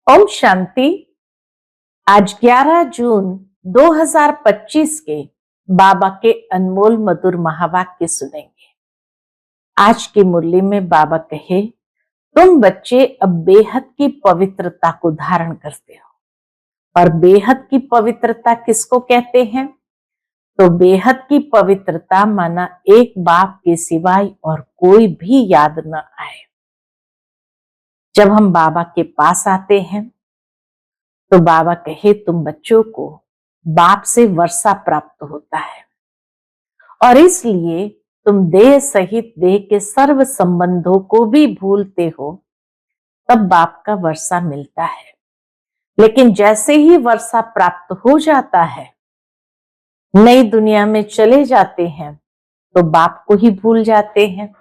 ओम शांति। आज 11 जून 2025 के बाबा के अनमोल मधुर महावाक्य सुनेंगे। आज की मुरली में बाबा कहे, तुम बच्चे अब बेहद की पवित्रता को धारण करते हो। और बेहद की पवित्रता किसको कहते हैं? तो बेहद की पवित्रता माना एक बाप के सिवाय और कोई भी याद न आए। जब हम बाबा के पास आते हैं तो बाबा कहे, तुम बच्चों को बाप से वर्षा प्राप्त होता है और इसलिए तुम देह सहित देह के सर्व संबंधों को भी भूलते हो, तब बाप का वर्षा मिलता है। लेकिन जैसे ही वर्षा प्राप्त हो जाता है, नई दुनिया में चले जाते हैं, तो बाप को ही भूल जाते हैं,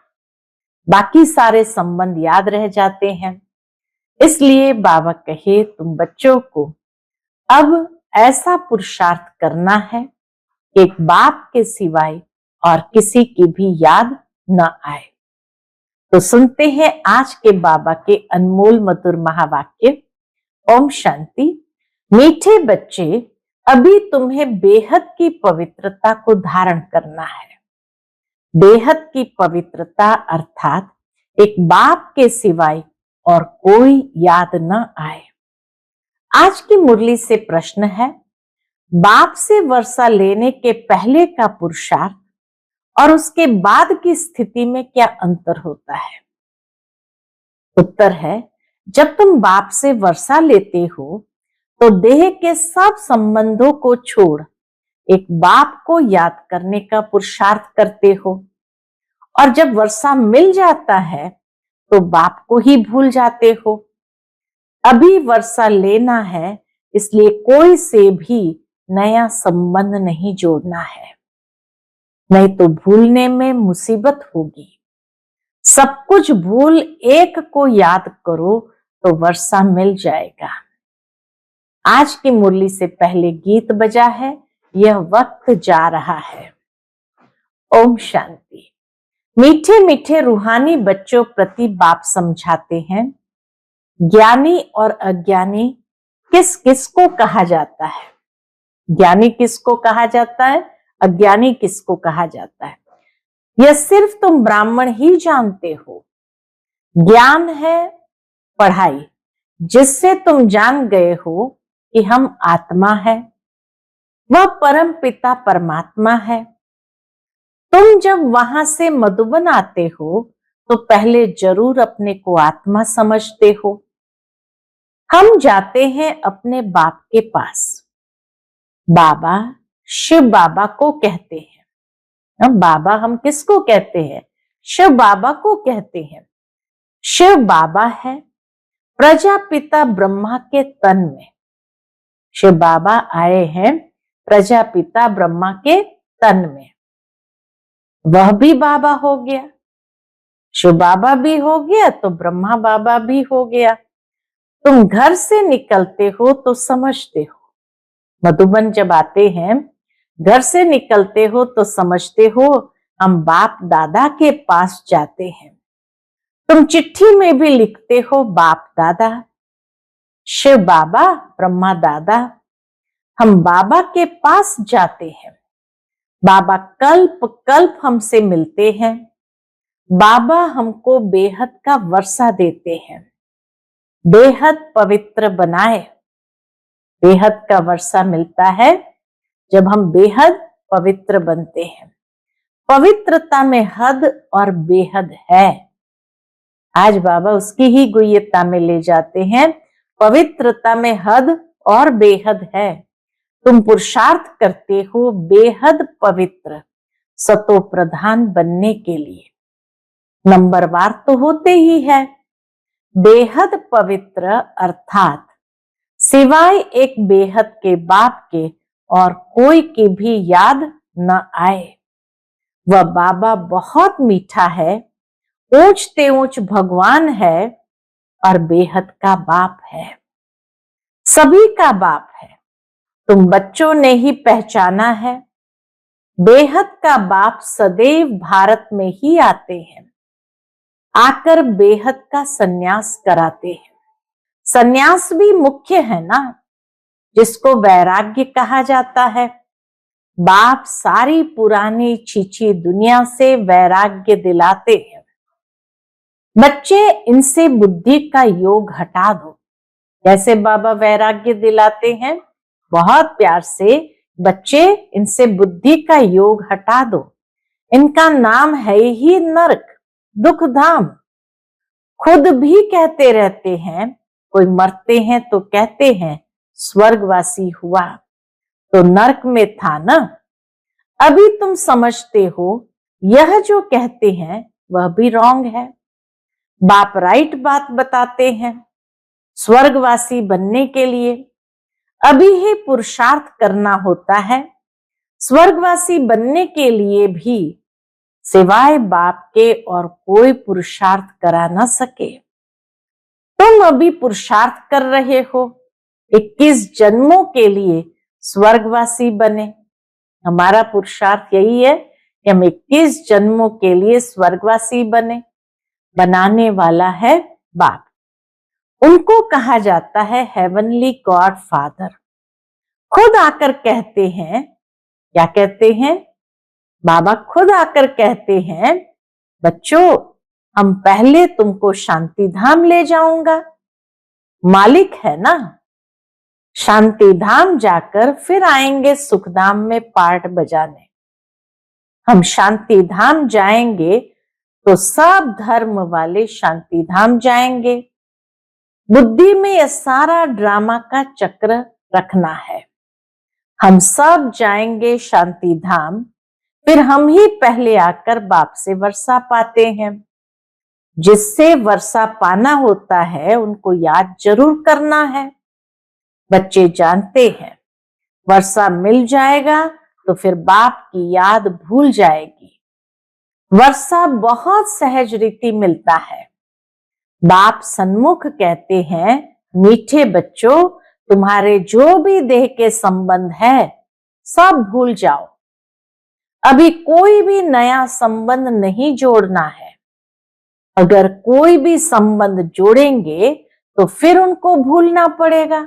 बाकी सारे संबंध याद रह जाते हैं। इसलिए बाबा कहे, तुम बच्चों को अब ऐसा पुरुषार्थ करना है कि एक बाप के सिवाय और किसी की भी याद न आए। तो सुनते हैं आज के बाबा के अनमोल मधुर महावाक्य। ओम शांति। मीठे बच्चे, अभी तुम्हें बेहद की पवित्रता को धारण करना है। बेहद की पवित्रता अर्थात एक बाप के सिवाय और कोई याद न आए। आज की मुरली से प्रश्न है, बाप से वर्षा लेने के पहले का पुरुषार्थ और उसके बाद की स्थिति में क्या अंतर होता है? उत्तर है, जब तुम बाप से वर्षा लेते हो तो देह के सब संबंधों को छोड़ एक बाप को याद करने का पुरुषार्थ करते हो, और जब वर्षा मिल जाता है तो बाप को ही भूल जाते हो। अभी वर्षा लेना है, इसलिए कोई से भी नया संबंध नहीं जोड़ना है, नहीं तो भूलने में मुसीबत होगी। सब कुछ भूल एक को याद करो तो वर्षा मिल जाएगा। आज की मुरली से पहले गीत बजा है, यह वक्त जा रहा है। ओम शांति। मीठे मीठे रूहानी बच्चों प्रति बाप समझाते हैं, ज्ञानी और अज्ञानी किस किस को कहा जाता है। ज्ञानी किसको कहा जाता है, अज्ञानी किसको कहा जाता है, यह सिर्फ तुम ब्राह्मण ही जानते हो। ज्ञान है पढ़ाई, जिससे तुम जान गए हो कि हम आत्मा है, वह परम पिता परमात्मा है। तुम जब वहां से मधुबन आते हो तो पहले जरूर अपने को आत्मा समझते हो। हम जाते हैं अपने बाप के पास। बाबा शिव बाबा को कहते हैं। बाबा हम किसको कहते हैं? शिव बाबा को कहते हैं। शिव बाबा है प्रजापिता ब्रह्मा के तन में। शिव बाबा आए हैं प्रजापिता ब्रह्मा के तन में। वह भी बाबा हो गया, शिव बाबा भी हो गया तो ब्रह्मा बाबा भी हो गया। तुम घर से निकलते हो तो समझते हो, मधुबन जब आते हैं, घर से निकलते हो तो समझते हो हम बाप दादा के पास जाते हैं। तुम चिट्ठी में भी लिखते हो बाप दादा, शिव बाबा, ब्रह्मा दादा। हम बाबा के पास जाते हैं। बाबा कल्प कल्प हमसे मिलते हैं। बाबा हमको बेहद का वर्षा देते हैं, बेहद पवित्र बनाए। बेहद का वर्षा मिलता है जब हम बेहद पवित्र बनते हैं। पवित्रता में हद और बेहद है। आज बाबा उसकी ही गुह्यता में ले जाते हैं, पवित्रता में हद और बेहद है। तुम पुरुषार्थ करते हो बेहद पवित्र सतो प्रधान बनने के लिए। नंबरवार तो होते ही है। बेहद पवित्र अर्थात सिवाय एक बेहद के बाप के और कोई की भी याद न आए। वह बाबा बहुत मीठा है, ऊंचते ऊंच भगवान है और बेहद का बाप है, सभी का बाप है। तुम बच्चों ने ही पहचाना है, बेहद का बाप सदैव भारत में ही आते हैं, आकर बेहद का सन्यास कराते हैं। सन्यास भी मुख्य है ना, जिसको वैराग्य कहा जाता है। बाप सारी पुरानी छीछी दुनिया से वैराग्य दिलाते हैं। बच्चे, इनसे बुद्धि का योग हटा दो। कैसे बाबा वैराग्य दिलाते हैं? बहुत प्यार से, बच्चे इनसे बुद्धि का योग हटा दो। इनका नाम है ही नरक, दुख धाम। खुद भी कहते रहते हैं, कोई मरते हैं तो कहते हैं स्वर्गवासी हुआ, तो नरक में था ना। अभी तुम समझते हो यह जो कहते हैं वह भी रॉन्ग है। बाप राइट बात बताते हैं। स्वर्गवासी बनने के लिए अभी ही पुरुषार्थ करना होता है। स्वर्गवासी बनने के लिए भी सिवाय बाप के और कोई पुरुषार्थ करा न सके। तुम अभी पुरुषार्थ कर रहे हो 21 जन्मों के लिए स्वर्गवासी बने। हमारा पुरुषार्थ यही है कि हम 21 जन्मों के लिए स्वर्गवासी बने। बनाने वाला है बाप। उनको कहा जाता है हेवनली गॉड फादर। खुद आकर कहते हैं, क्या कहते हैं? बाबा खुद आकर कहते हैं, बच्चों हम पहले तुमको शांति धाम ले जाऊंगा। मालिक है ना। शांति धाम जाकर फिर आएंगे सुखधाम में पार्ट बजाने। हम शांति धाम जाएंगे तो सब धर्म वाले शांति धाम जाएंगे। बुद्धि में यह सारा ड्रामा का चक्र रखना है। हम सब जाएंगे शांति धाम, फिर हम ही पहले आकर बाप से वर्षा पाते हैं। जिससे वर्षा पाना होता है उनको याद जरूर करना है। बच्चे जानते हैं वर्षा मिल जाएगा तो फिर बाप की याद भूल जाएगी। वर्षा बहुत सहज रीति मिलता है। बाप सन्मुख कहते हैं, मीठे बच्चों तुम्हारे जो भी देह के संबंध है सब भूल जाओ। अभी कोई भी नया संबंध नहीं जोड़ना है। अगर कोई भी संबंध जोड़ेंगे तो फिर उनको भूलना पड़ेगा।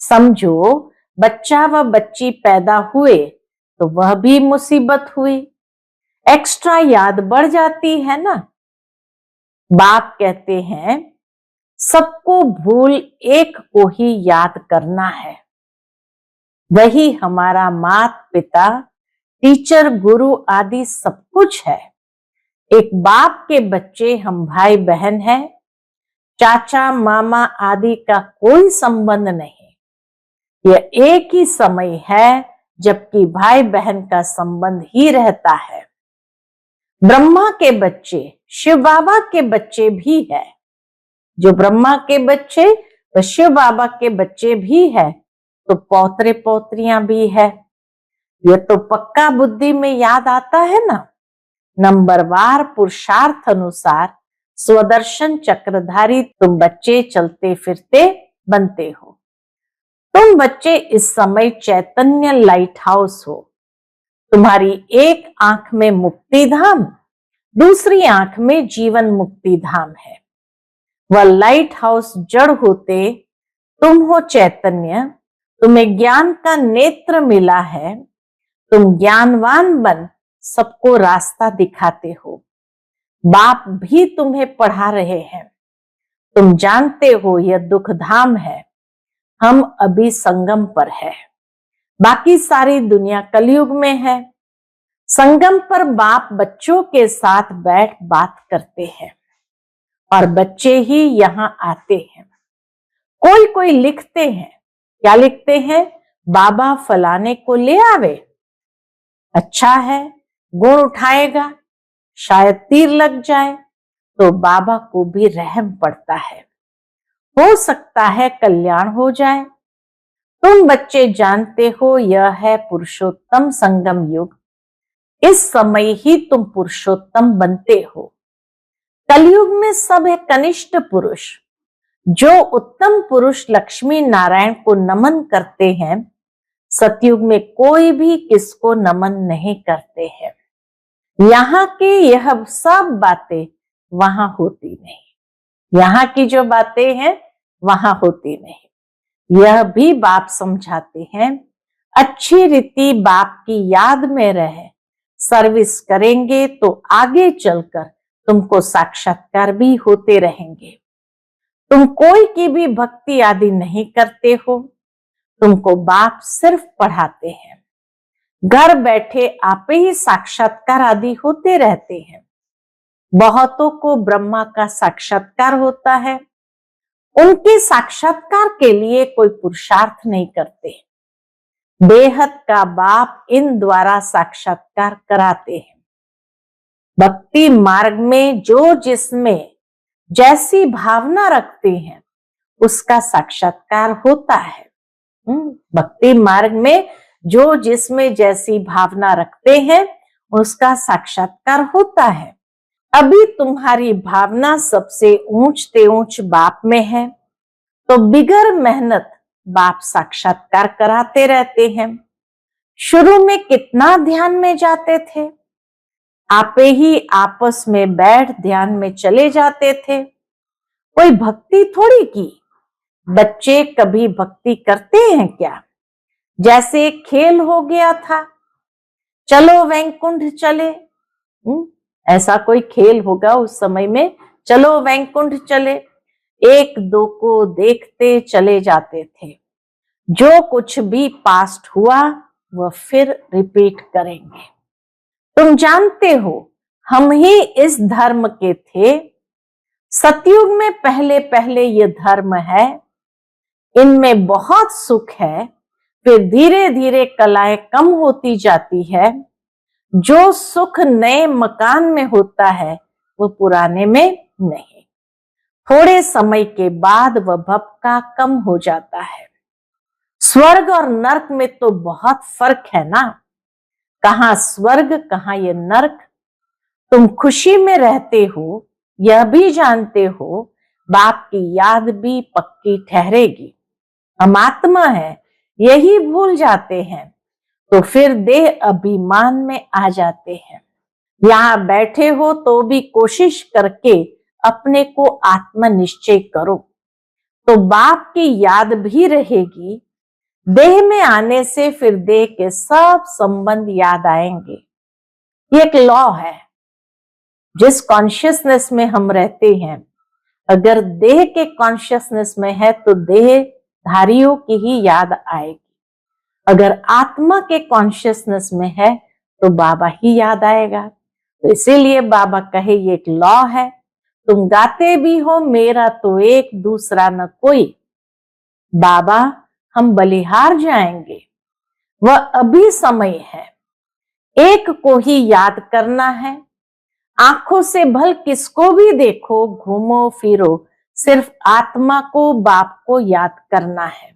समझो बच्चा व बच्ची पैदा हुए तो वह भी मुसीबत हुई। एक्स्ट्रा याद बढ़ जाती है ना। बाप कहते हैं सबको भूल एक को ही याद करना है। वही हमारा माता पिता, टीचर, गुरु आदि सब कुछ है। एक बाप के बच्चे हम भाई बहन हैं। चाचा मामा आदि का कोई संबंध नहीं। यह एक ही समय है जबकि भाई बहन का संबंध ही रहता है। ब्रह्मा के बच्चे शिव बाबा के बच्चे भी है। जो ब्रह्मा के बच्चे व शिव बाबा के बच्चे भी है तो पौत्रे पौत्रियां भी है। यह तो पक्का बुद्धि में याद आता है ना। नंबरवार पुरुषार्थ अनुसार स्वदर्शन चक्रधारी तुम बच्चे चलते फिरते बनते हो। तुम बच्चे इस समय चैतन्य लाइट हाउस हो। तुम्हारी एक आंख में मुक्ति धाम, दूसरी आंख में जीवन मुक्ति धाम है। वह लाइट हाउस जड़ होते तुम हो चैतन्य। तुम्हें ज्ञान का नेत्र मिला है। तुम ज्ञानवान बन सबको रास्ता दिखाते हो। बाप भी तुम्हें पढ़ा रहे हैं। तुम जानते हो यह दुख धाम है। हम अभी संगम पर है। बाकी सारी दुनिया कलयुग में है। संगम पर बाप बच्चों के साथ बैठ बात करते हैं और बच्चे ही यहां आते हैं। कोई कोई लिखते हैं। क्या लिखते हैं? बाबा फलाने को ले आवे। अच्छा है, गुण उठाएगा, शायद तीर लग जाए तो बाबा को भी रहम पड़ता है। हो सकता है कल्याण हो जाए। तुम बच्चे जानते हो यह है पुरुषोत्तम संगम युग। इस समय ही तुम पुरुषोत्तम बनते हो। कलयुग में सब है कनिष्ठ पुरुष। जो उत्तम पुरुष लक्ष्मी नारायण को नमन करते हैं, सतयुग में कोई भी किसको नमन नहीं करते हैं। यहाँ के यह सब बातें वहां होती नहीं। यहाँ की जो बातें हैं वहां होती नहीं। यह भी बाप समझाते हैं, अच्छी रीति बाप की याद में रहे, सर्विस करेंगे तो आगे चलकर तुमको साक्षात्कार भी होते रहेंगे। तुम कोई की भी भक्ति आदि नहीं करते हो, तुमको बाप सिर्फ पढ़ाते हैं। घर बैठे आप ही साक्षात्कार आदि होते रहते हैं। बहुतों को ब्रह्मा का साक्षात्कार होता है, उनके साक्षात्कार के लिए कोई पुरुषार्थ नहीं करते। बेहद का बाप इन द्वारा साक्षात्कार कराते हैं। भक्ति मार्ग में जो जिसमें जैसी भावना रखते हैं उसका साक्षात्कार होता है। भक्ति मार्ग में जो जिसमें जैसी भावना रखते हैं उसका साक्षात्कार होता है। अभी तुम्हारी भावना सबसे ऊंच ते ऊंच बाप में है, तो बिगर मेहनत बाप साक्षात्कार कराते रहते हैं। शुरू में कितना ध्यान में जाते थे, आपे ही आपस में बैठ ध्यान में चले जाते थे। कोई भक्ति थोड़ी की। बच्चे कभी भक्ति करते हैं क्या? जैसे खेल हो गया था, चलो वैकुंठ चले। ऐसा कोई खेल होगा उस समय में, चलो वैकुंठ चले, एक दो को देखते चले जाते थे। जो कुछ भी पास्ट हुआ वह फिर रिपीट करेंगे। तुम जानते हो हम ही इस धर्म के थे। सतयुग में पहले पहले ये धर्म है, इनमें बहुत सुख है, फिर धीरे धीरे कलाएं कम होती जाती है। जो सुख नए मकान में होता है वो पुराने में नहीं। थोड़े समय के बाद वह भपका कम हो जाता है। स्वर्ग और नरक में तो बहुत फर्क है ना। कहां स्वर्ग कहां ये नरक। तुम खुशी में रहते हो, यह भी जानते हो बाप की याद भी पक्की ठहरेगी। हम आत्मा है यही भूल जाते हैं, तो फिर देह अभिमान में आ जाते हैं। यहां बैठे हो तो भी कोशिश करके अपने को आत्मा निश्चय करो, तो बाप की याद भी रहेगी। देह में आने से फिर देह के सब संबंध याद आएंगे। ये एक लॉ है। जिस कॉन्शियसनेस में हम रहते हैं, अगर देह के कॉन्शियसनेस में है तो देह धारियों की ही याद आएगी। अगर आत्मा के कॉन्शियसनेस में है तो बाबा ही याद आएगा। तो इसीलिए बाबा कहे ये एक लॉ है। तुम गाते भी हो मेरा तो एक दूसरा न कोई। बाबा हम बलिहार जाएंगे, वह अभी समय है। एक को ही याद करना है। आंखों से भल किसको भी देखो, घूमो फिरो, सिर्फ आत्मा को बाप को याद करना है।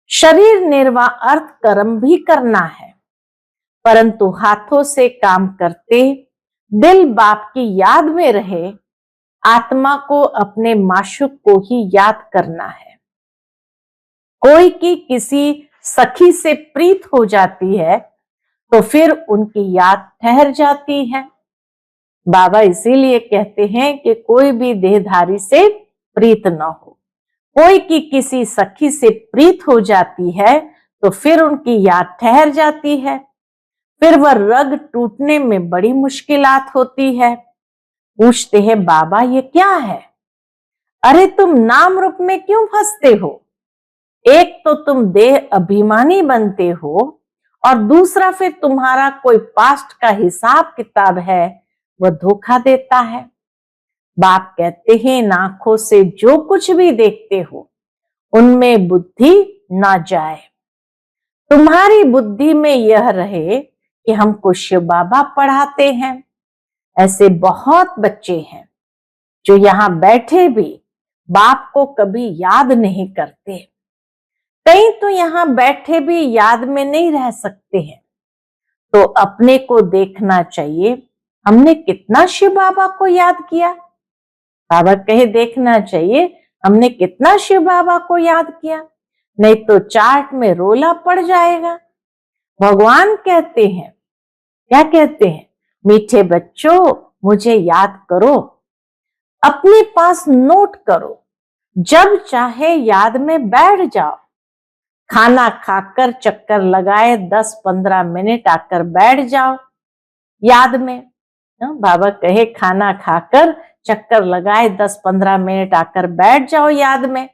शरीर निर्वाह अर्थ कर्म भी करना है, परंतु हाथों से काम करते दिल बाप की याद में रहे। आत्मा को अपने माशूक को ही याद करना है। कोई की किसी सखी से प्रीत हो जाती है तो फिर उनकी याद ठहर जाती है। बाबा इसीलिए कहते हैं कि कोई भी देहधारी से प्रीत न हो। कोई की किसी सखी से प्रीत हो जाती है तो फिर उनकी याद ठहर जाती है। फिर वह रग टूटने में बड़ी मुश्किलात होती है। पूछते हैं बाबा ये क्या है? अरे तुम नाम रूप में क्यों फंसते हो? एक तो तुम देह अभिमानी बनते हो और दूसरा फिर तुम्हारा कोई पास्ट का हिसाब किताब है वह धोखा देता है। बाप कहते हैं आंखों से जो कुछ भी देखते हो उनमें बुद्धि ना जाए। तुम्हारी बुद्धि में यह रहे कि हमको शिव बाबा पढ़ाते हैं। ऐसे बहुत बच्चे हैं जो यहाँ बैठे भी बाप को कभी याद नहीं करते। कई तो यहाँ बैठे भी याद में नहीं रह सकते हैं। तो अपने को देखना चाहिए हमने कितना शिव बाबा को याद किया। बाबा कहे देखना चाहिए हमने कितना शिव बाबा को याद किया, नहीं तो चार्ट में रोला पड़ जाएगा। भगवान कहते हैं, क्या कहते हैं? मीठे बच्चों मुझे याद करो, अपने पास नोट करो। जब चाहे याद में बैठ जाओ। खाना खाकर चक्कर लगाए 10-15 मिनट आकर बैठ जाओ याद में। बाबा कहे खाना खाकर चक्कर लगाए 10-15 मिनट आकर बैठ जाओ याद में,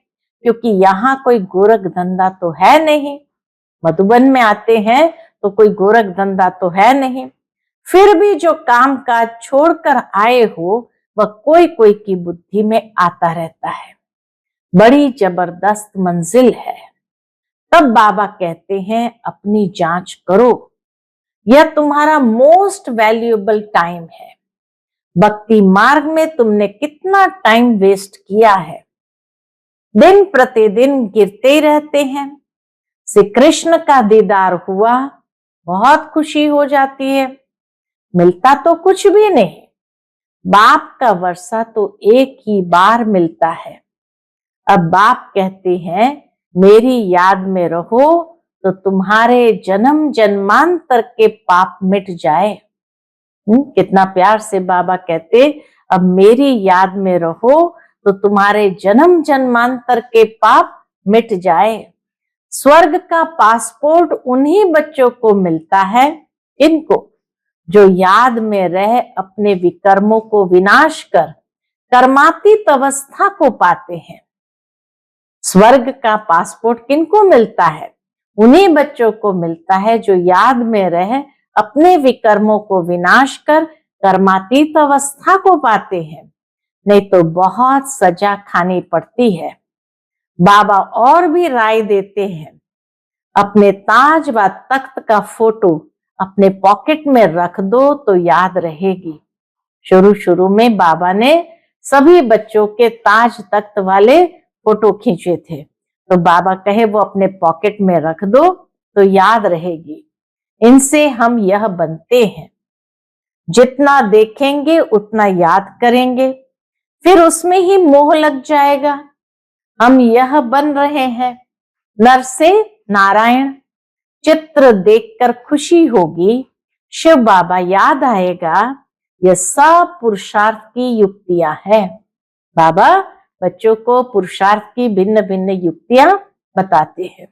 क्योंकि यहाँ कोई गोरख धंधा तो है नहीं। मधुबन में आते हैं तो कोई गोरख धंधा तो है नहीं। फिर भी जो काम काज छोड़कर आए हो वह कोई कोई की बुद्धि में आता रहता है। बड़ी जबरदस्त मंजिल है। तब बाबा कहते हैं अपनी जांच करो, यह तुम्हारा मोस्ट वैल्यूएबल टाइम है। भक्ति मार्ग में तुमने कितना टाइम वेस्ट किया है। दिन प्रतिदिन गिरते ही रहते हैं। श्री कृष्ण का दीदार हुआ, बहुत खुशी हो जाती है, मिलता तो कुछ भी नहीं। बाप का वर्षा तो एक ही बार मिलता है। अब बाप कहते हैं मेरी याद में रहो तो तुम्हारे जन्म जन्मांतर के पाप मिट जाए। कितना प्यार से बाबा कहते अब मेरी याद में रहो तो तुम्हारे जन्म जन्मांतर के पाप मिट जाए। स्वर्ग का पासपोर्ट उन्हीं बच्चों को मिलता है, इनको जो याद में रह अपने विकर्मों को विनाश कर कर्मातीत अवस्था को पाते हैं। स्वर्ग का पासपोर्ट किनको मिलता है? उन्हीं बच्चों को मिलता है जो याद में रह अपने विकर्मों को विनाश कर कर्मातीत अवस्था को पाते हैं, नहीं तो बहुत सजा खानी पड़ती है। बाबा और भी राय देते हैं, अपने ताज व तख्त का फोटो अपने पॉकेट में रख दो तो याद रहेगी। शुरू शुरू में बाबा ने सभी बच्चों के ताज तख्त वाले फोटो खींचे थे, तो बाबा कहे वो अपने पॉकेट में रख दो तो याद रहेगी। इनसे हम यह बनते हैं, जितना देखेंगे उतना याद करेंगे, फिर उसमें ही मोह लग जाएगा। हम यह बन रहे हैं, नर से नारायण। चित्र देखकर खुशी होगी, शिव बाबा याद आएगा। यह सब पुरुषार्थ की युक्तियां हैं। बाबा बच्चों को पुरुषार्थ की भिन्न भिन्न युक्तियां बताते हैं।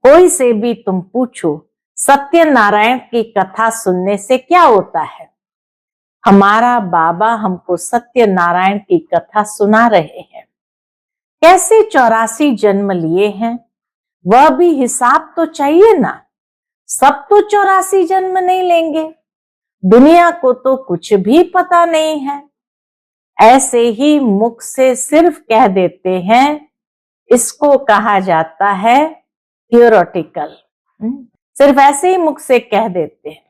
कोई से भी तुम पूछो सत्यनारायण की कथा सुनने से क्या होता है? हमारा बाबा हमको सत्यनारायण की कथा सुना रहे हैं। कैसे 84 जन्म लिए हैं, वह भी हिसाब तो चाहिए ना। सब तो 84 जन्म नहीं लेंगे, दुनिया को तो कुछ भी पता नहीं है। ऐसे ही मुख से सिर्फ कह देते हैं, इसको कहा जाता है थियोरेटिकल। सिर्फ ऐसे ही मुख से कह देते हैं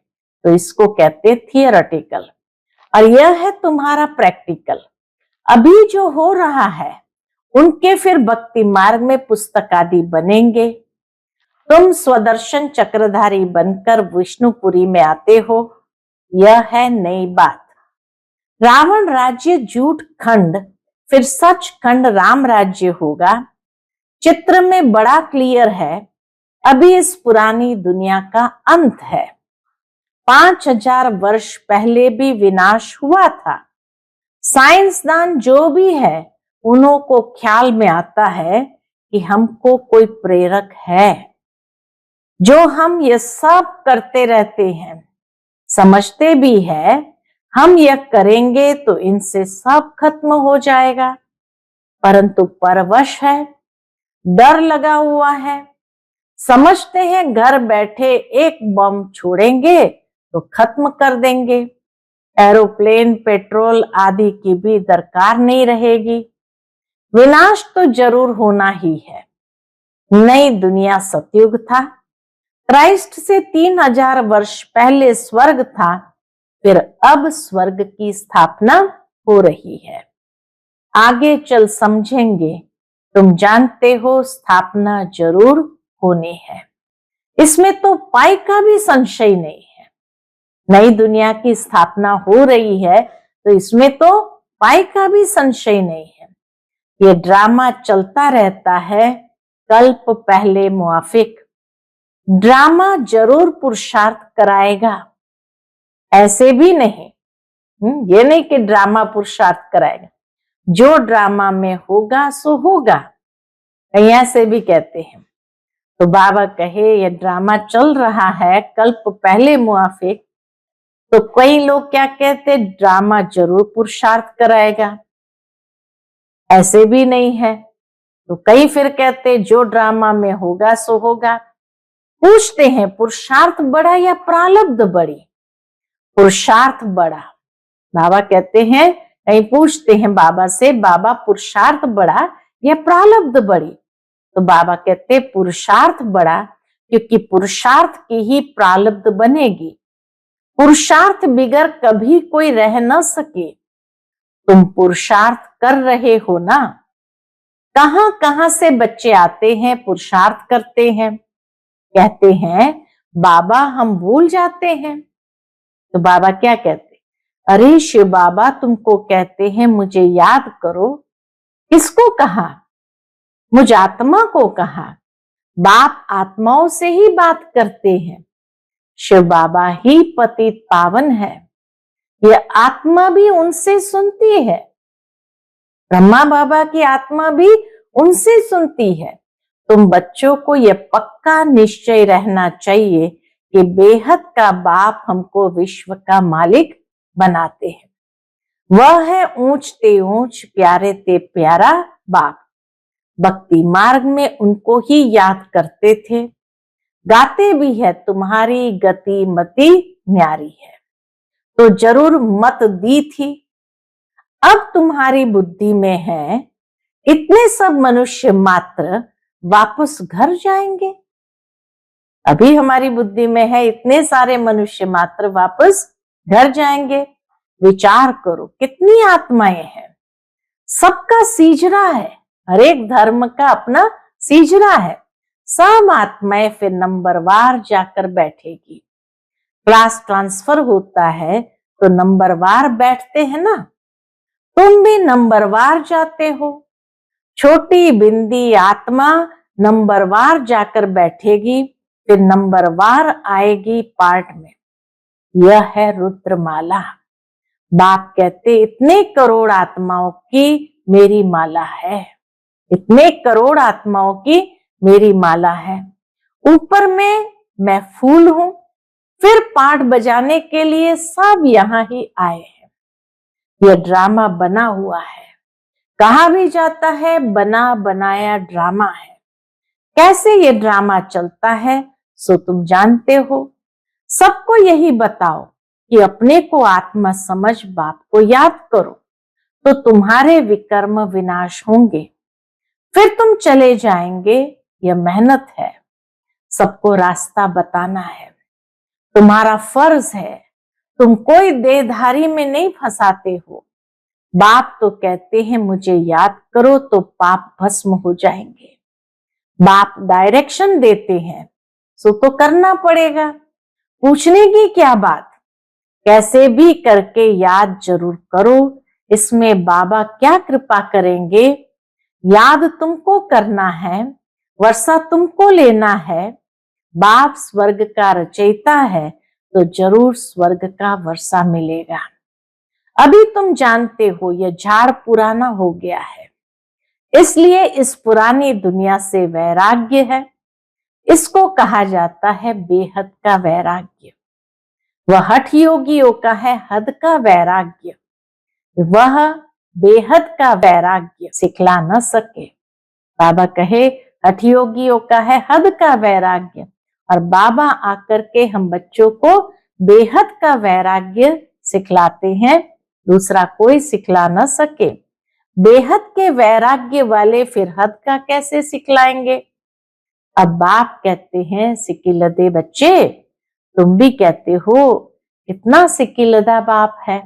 तो इसको कहते हैं थियोरेटिकल, और यह है तुम्हारा प्रैक्टिकल। अभी जो हो रहा है उनके फिर भक्ति मार्ग में पुस्तक आदि बनेंगे। तुम स्वदर्शन चक्रधारी बनकर विष्णुपुरी में आते हो, यह है नई बात। रावण राज्य झूठ खंड, फिर सच खंड राम राज्य होगा। चित्र में बड़ा क्लियर है, अभी इस पुरानी दुनिया का अंत है। 5000 वर्ष पहले भी विनाश हुआ था। साइंसदान जो भी है उन्हों को ख्याल में आता है कि हमको कोई प्रेरक है, जो हम ये सब करते रहते हैं। समझते भी है हम यह करेंगे तो इनसे सब खत्म हो जाएगा, परंतु परवश है, डर लगा हुआ है। समझते हैं घर बैठे एक बम छोड़ेंगे तो खत्म कर देंगे, एरोप्लेन पेट्रोल आदि की भी दरकार नहीं रहेगी। विनाश तो जरूर होना ही है। नई दुनिया सतयुग था, क्राइस्ट से 3000 वर्ष पहले स्वर्ग था, फिर अब स्वर्ग की स्थापना हो रही है। आगे चल समझेंगे। तुम जानते हो स्थापना जरूर होनी है, इसमें तो पाई का भी संशय नहीं है। नई दुनिया की स्थापना हो रही है तो इसमें तो पाई का भी संशय नहीं है। ये ड्रामा चलता रहता है कल्प पहले मुआफिक। ड्रामा जरूर पुरुषार्थ कराएगा, ऐसे भी नहीं। ये नहीं कि ड्रामा पुरुषार्थ कराएगा, जो ड्रामा में होगा सो होगा, कहीं ऐसे भी कहते हैं। तो बाबा कहे ये ड्रामा चल रहा है कल्प पहले मुआफिक, तो कई लोग क्या कहते, ड्रामा जरूर पुरुषार्थ कराएगा, ऐसे भी नहीं है। तो कई फिर कहते जो ड्रामा में होगा सो होगा। पूछते हैं पुरुषार्थ बड़ा या प्रारब्ध बड़ी? पुरुषार्थ बड़ा। बाबा कहते हैं, कहीं पूछते हैं बाबा से, बाबा पुरुषार्थ बड़ा या प्रारब्ध बड़ी? तो बाबा कहते पुरुषार्थ बड़ा, क्योंकि पुरुषार्थ की ही प्रारब्ध बनेगी। पुरुषार्थ बिगर कभी कोई रह न सके। तुम पुरुषार्थ कर रहे हो ना। कहां कहां से बच्चे आते हैं, पुरुषार्थ करते हैं, कहते हैं बाबा हम भूल जाते हैं। तो बाबा क्या कहते, अरे शिव बाबा तुमको कहते हैं मुझे याद करो। किसको कहा? मुझ आत्मा को कहा। बाप आत्माओं से ही बात करते हैं। शिव बाबा ही पतित पावन है, यह आत्मा भी उनसे सुनती है। ब्रह्मा बाबा की आत्मा भी उनसे सुनती है। तुम बच्चों को यह पक्का निश्चय रहना चाहिए कि बेहद का बाप हमको विश्व का मालिक बनाते हैं। वह है ऊंच ते ऊंच, प्यारे ते प्यारा बाप। भक्ति मार्ग में उनको ही याद करते थे। गाते भी है तुम्हारी गति मति न्यारी है, तो जरूर मत दी थी। अब तुम्हारी बुद्धि में है इतने सब मनुष्य मात्र वापस घर जाएंगे। अभी हमारी बुद्धि में है इतने सारे मनुष्य मात्र वापस घर जाएंगे। विचार करो कितनी आत्माएं हैं, सबका सीजरा है, हर एक धर्म का अपना सीजरा है। सब आत्माएं फिर नंबरवार जाकर बैठेगी। क्लास ट्रांसफर होता है तो नंबरवार बैठते हैं ना, तुम भी नंबरवार जाते हो। छोटी बिंदी आत्मा नंबरवार जाकर बैठेगी, फिर नंबरवार आएगी पार्ट में। यह है रुद्रमाला। बाप कहते इतने करोड़ आत्माओं की मेरी माला है, इतने करोड़ आत्माओं की मेरी माला है। ऊपर में मैं फूल हूं, फिर पाठ बजाने के लिए सब यहां ही आए हैं। यह ड्रामा बना हुआ है, कहा भी जाता है बना बनाया ड्रामा है। कैसे ये ड्रामा चलता है सो तुम जानते हो। सबको यही बताओ कि अपने को आत्मा समझ बाप को याद करो, तो तुम्हारे विकर्म विनाश होंगे, फिर तुम चले जाएंगे। यह मेहनत है, सबको रास्ता बताना है, तुम्हारा फर्ज है। तुम कोई देहधारी में नहीं फंसाते हो। बाप तो कहते हैं मुझे याद करो तो पाप भस्म हो जाएंगे। बाप डायरेक्शन देते हैं सो तो करना पड़ेगा। पूछने की क्या बात, कैसे भी करके याद जरूर करो। इसमें बाबा क्या कृपा करेंगे। याद तुमको करना है, वर्षा तुमको लेना है। बाप स्वर्ग का रचयिता है तो जरूर स्वर्ग का वर्षा मिलेगा। अभी तुम जानते हो यह झाड़ पुराना हो गया है, इसलिए इस पुरानी दुनिया से वैराग्य है। इसको कहा जाता है बेहद का वैराग्य। वह हठ योगियों का है हद का वैराग्य। वह बेहद का वैराग्य सिखला न सके। बाबा कहे हठ योगियों का है हद का वैराग्य, और बाबा आकर के हम बच्चों को बेहद का वैराग्य सिखलाते हैं, दूसरा कोई सिखला न सके। बेहद के वैराग्य वाले फिर हद का कैसे सिखलाएंगे। अब बाप कहते हैं सिकिलदे बच्चे, तुम भी कहते हो कितना सिकिलदा बाप है,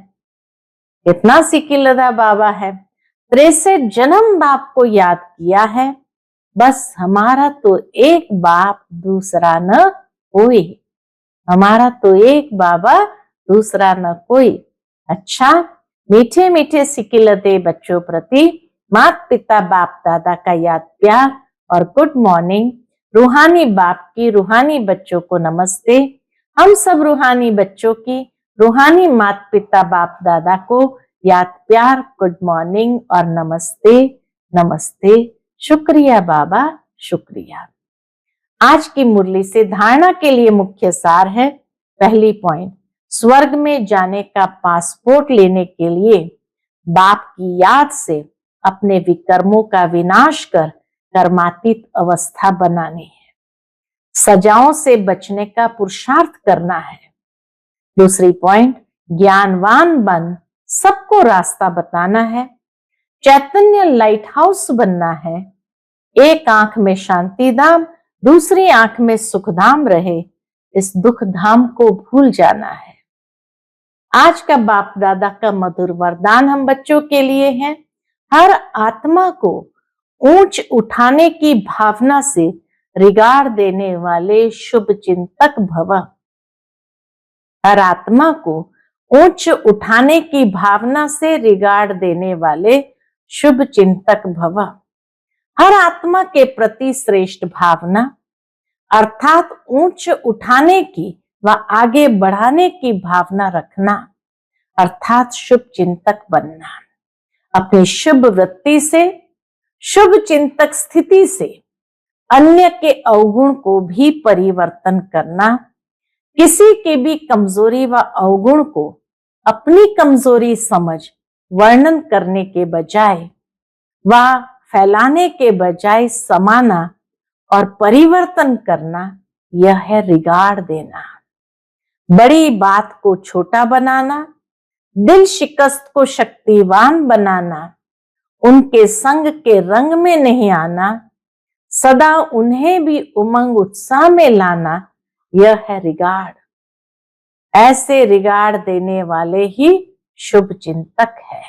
कितना सिकिलदा बाबा है। 63 जन्म बाप को याद किया है, बस हमारा तो एक बाप दूसरा न कोई। हमारा तो एक बाबा दूसरा न कोई। अच्छा, मीठे मीठे सिकिलदे बच्चों प्रति माता पिता बाप दादा का याद प्यार और गुड मॉर्निंग। रूहानी बाप की रूहानी बच्चों को नमस्ते। हम सब रूहानी बच्चों की रूहानी माता पिता बाप दादा को याद प्यार, गुड मॉर्निंग और नमस्ते। नमस्ते, शुक्रिया बाबा, शुक्रिया। आज की मुरली से धारणा के लिए मुख्य सार है। पहली पॉइंट, स्वर्ग में जाने का पासपोर्ट लेने के लिए बाप की याद से अपने विकर्मों का विनाश कर कर्मातीत अवस्था बनानी है। सजाओं से बचने का पुरुषार्थ करना है। दूसरी पॉइंट, ज्ञानवान बन सबको रास्ता बताना है। चैतन्य लाइट हाउस बनना है। एक आंख में शांति धाम, दूसरी आंख में सुख धाम रहे, इस दुख धाम को भूल जाना है। आज का बाप दादा का मधुर वरदान हम बच्चों के लिए है, हर आत्मा को ऊंच उठाने की भावना से रिगाड़ देने वाले शुभ चिंतक भव। हर आत्मा को ऊंच उठाने की भावना से रिगाड़ देने वाले शुभ चिंतक भव। हर आत्मा के प्रति श्रेष्ठ भावना अर्थात ऊंच उठाने की व आगे बढ़ाने की भावना रखना अर्थात शुभ चिंतक बनना। अपनी शुभ वृत्ति से, शुभ चिंतक स्थिति से अन्य के अवगुण को भी परिवर्तन करना। किसी की भी कमजोरी व अवगुण को अपनी कमजोरी समझ वर्णन करने के बजाय व फैलाने के बजाय समाना और परिवर्तन करना, यह है रिगाड़ देना। बड़ी बात को छोटा बनाना, दिल शिकस्त को शक्तिवान बनाना, उनके संग के रंग में नहीं आना, सदा उन्हें भी उमंग उत्साह में लाना, यह है रिगाड़। ऐसे रिगाड़ देने वाले ही शुभ चिंतक है।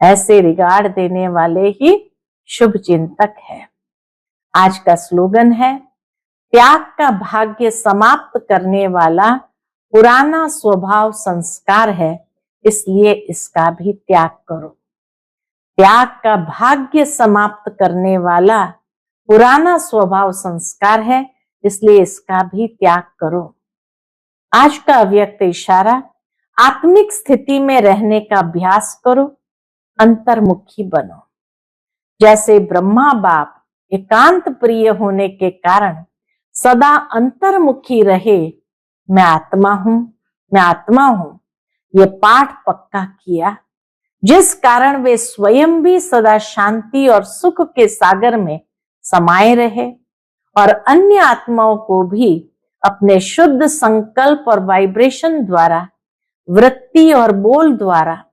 ऐसे रिगाड़ देने वाले ही शुभ चिंतक है। आज का स्लोगन है, त्याग का भाग्य समाप्त करने वाला पुराना स्वभाव संस्कार है, इसलिए इसका भी त्याग करो। त्याग का भाग्य समाप्त करने वाला पुराना स्वभाव संस्कार है, इसलिए इसका भी त्याग करो। आज का अव्यक्त इशारा, आत्मिक स्थिति में रहने का अभ्यास करो, अंतर्मुखी बनो। जैसे ब्रह्मा बाप एकांत प्रिय होने के कारण सदा अंतर्मुखी रहे, मैं आत्मा हूं, मैं आत्मा हूं, ये पाठ पक्का किया, जिस कारण वे स्वयं भी सदा शांति और सुख के सागर में समाये रहे और अन्य आत्माओं को भी अपने शुद्ध संकल्प और वाइब्रेशन द्वारा, वृत्ति और बोल द्वारा,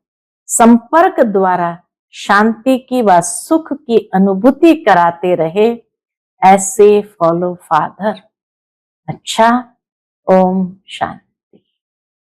संपर्क द्वारा शांति की व सुख की अनुभूति कराते रहे। ऐसे फॉलो फादर। अच्छा, ओम शांति।